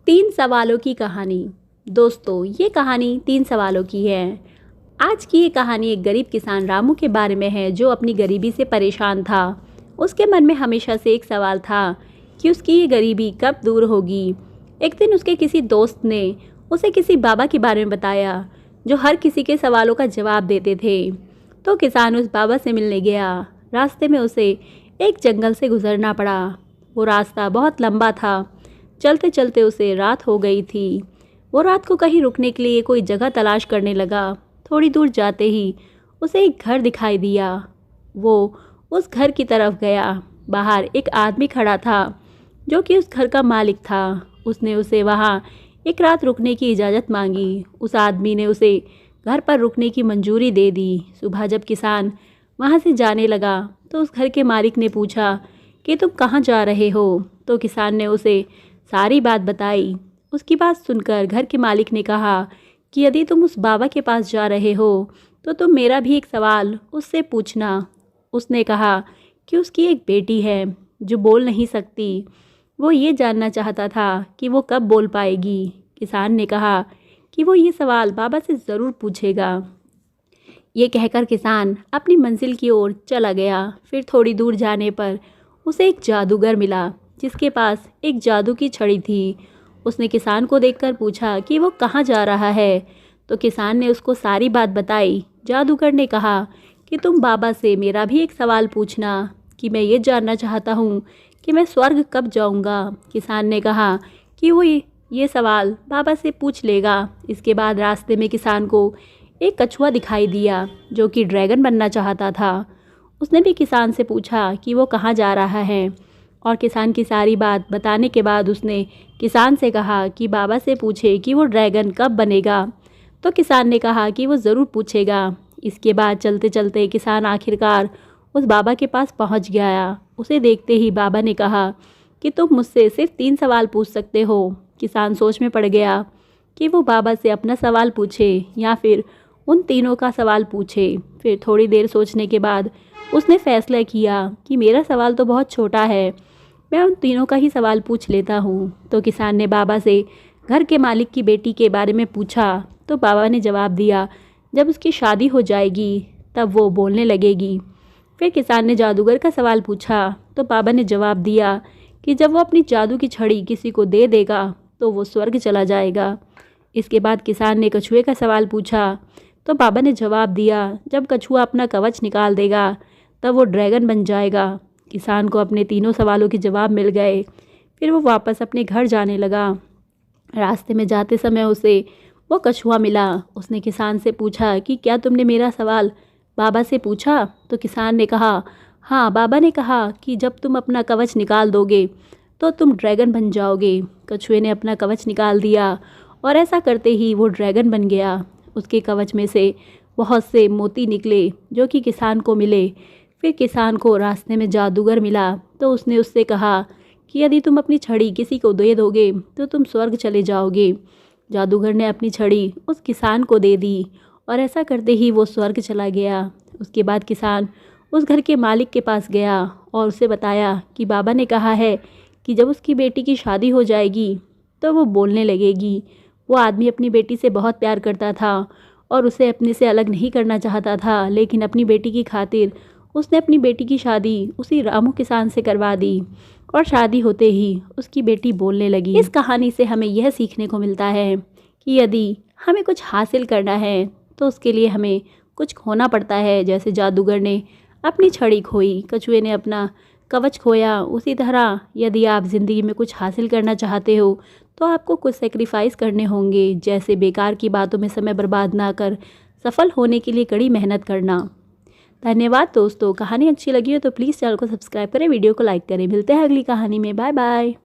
तीन सवालों की कहानी। दोस्तों, ये कहानी तीन सवालों की है। आज की ये कहानी एक गरीब किसान रामू के बारे में है, जो अपनी गरीबी से परेशान था। उसके मन में हमेशा से एक सवाल था कि उसकी ये गरीबी कब दूर होगी। एक दिन उसके किसी दोस्त ने उसे किसी बाबा के बारे में बताया, जो हर किसी के सवालों का जवाब देते थे। तो किसान उस बाबा से मिलने गया। रास्ते में उसे एक जंगल से गुजरना पड़ा। वो रास्ता बहुत लंबा था। चलते चलते उसे रात हो गई थी। वो रात को कहीं रुकने के लिए कोई जगह तलाश करने लगा। थोड़ी दूर जाते ही उसे एक घर दिखाई दिया। वो उस घर की तरफ गया। बाहर एक आदमी खड़ा था, जो कि उस घर का मालिक था। उसने उसे वहाँ एक रात रुकने की इजाज़त मांगी। उस आदमी ने उसे घर पर रुकने की मंजूरी दे दी। सुबह जब किसान वहाँ से जाने लगा, तो उस घर के मालिक ने पूछा कि तुम कहाँ जा रहे हो। तो किसान ने उसे सारी बात बताई। उसकी बात सुनकर घर के मालिक ने कहा कि यदि तुम उस बाबा के पास जा रहे हो, तो तुम मेरा भी एक सवाल उससे पूछना। उसने कहा कि उसकी एक बेटी है जो बोल नहीं सकती। वो ये जानना चाहता था कि वो कब बोल पाएगी। किसान ने कहा कि वो ये सवाल बाबा से ज़रूर पूछेगा। ये कहकर किसान अपनी मंजिल की ओर चला गया। फिर थोड़ी दूर जाने पर उसे एक जादूगर मिला, जिसके पास एक जादू की छड़ी थी। उसने किसान को देखकर पूछा कि वो कहाँ जा रहा है। तो किसान ने उसको सारी बात बताई। जादूगर ने कहा कि तुम बाबा से मेरा भी एक सवाल पूछना, कि मैं ये जानना चाहता हूँ कि मैं स्वर्ग कब जाऊँगा। किसान ने कहा कि वो ये सवाल बाबा से पूछ लेगा। इसके बाद रास्ते में किसान को एक कछुआ दिखाई दिया, जो कि ड्रैगन बनना चाहता था। उसने भी किसान से पूछा कि वो कहाँ जा रहा है, और किसान की सारी बात बताने के बाद उसने किसान से कहा कि बाबा से पूछे कि वो ड्रैगन कब बनेगा। तो किसान ने कहा कि वो ज़रूर पूछेगा। इसके बाद चलते चलते किसान आखिरकार उस बाबा के पास पहुंच गया। उसे देखते ही बाबा ने कहा कि तुम मुझसे सिर्फ 3 सवाल पूछ सकते हो। किसान सोच में पड़ गया कि वो बाबा से अपना सवाल पूछे या फिर उन तीनों का सवाल पूछे। फिर थोड़ी देर सोचने के बाद उसने फैसला किया कि मेरा सवाल तो बहुत छोटा है, मैं उन तीनों का ही सवाल पूछ लेता हूँ। तो किसान ने बाबा से घर के मालिक की बेटी के बारे में पूछा। तो बाबा ने जवाब दिया, जब उसकी शादी हो जाएगी तब वो बोलने लगेगी। फिर किसान ने जादूगर का सवाल पूछा। तो बाबा ने जवाब दिया कि जब वो अपनी जादू की छड़ी किसी को दे देगा तो वो स्वर्ग चला जाएगा। इसके बाद किसान ने कछुए का सवाल पूछा। तो बाबा ने जवाब दिया, जब कछुआ अपना कवच निकाल देगा तब वो ड्रैगन बन जाएगा। किसान को अपने तीनों सवालों के जवाब मिल गए। फिर वो वापस अपने घर जाने लगा। रास्ते में जाते समय उसे वो कछुआ मिला। उसने किसान से पूछा कि क्या तुमने मेरा सवाल बाबा से पूछा। तो किसान ने कहा, हाँ, बाबा ने कहा कि जब तुम अपना कवच निकाल दोगे तो तुम ड्रैगन बन जाओगे। कछुए ने अपना कवच निकाल दिया, और ऐसा करते ही वो ड्रैगन बन गया। उसके कवच में से बहुत से मोती निकले, जो कि किसान को मिले। फिर किसान को रास्ते में जादूगर मिला। तो उसने उससे कहा कि यदि तुम अपनी छड़ी किसी को दे दोगे तो तुम स्वर्ग चले जाओगे। जादूगर ने अपनी छड़ी उस किसान को दे दी, और ऐसा करते ही वो स्वर्ग चला गया। उसके बाद किसान उस घर के मालिक के पास गया और उसे बताया कि बाबा ने कहा है कि जब उसकी बेटी की शादी हो जाएगी तो वो बोलने लगेगी। वो आदमी अपनी बेटी से बहुत प्यार करता था और उसे अपने से अलग नहीं करना चाहता था, लेकिन अपनी बेटी की खातिर उसने अपनी बेटी की शादी उसी रामू किसान से करवा दी, और शादी होते ही उसकी बेटी बोलने लगी। इस कहानी से हमें यह सीखने को मिलता है कि यदि हमें कुछ हासिल करना है तो उसके लिए हमें कुछ खोना पड़ता है। जैसे जादूगर ने अपनी छड़ी खोई, कछुए ने अपना कवच खोया, उसी तरह यदि आप ज़िंदगी में कुछ हासिल करना चाहते हो तो आपको कुछ सेक्रीफाइस करने होंगे। जैसे बेकार की बातों में समय बर्बाद ना कर सफल होने के लिए कड़ी मेहनत करना। धन्यवाद दोस्तों। कहानी अच्छी लगी हो तो प्लीज़ चैनल को सब्सक्राइब करें, वीडियो को लाइक करें। मिलते हैं अगली कहानी में। Bye bye.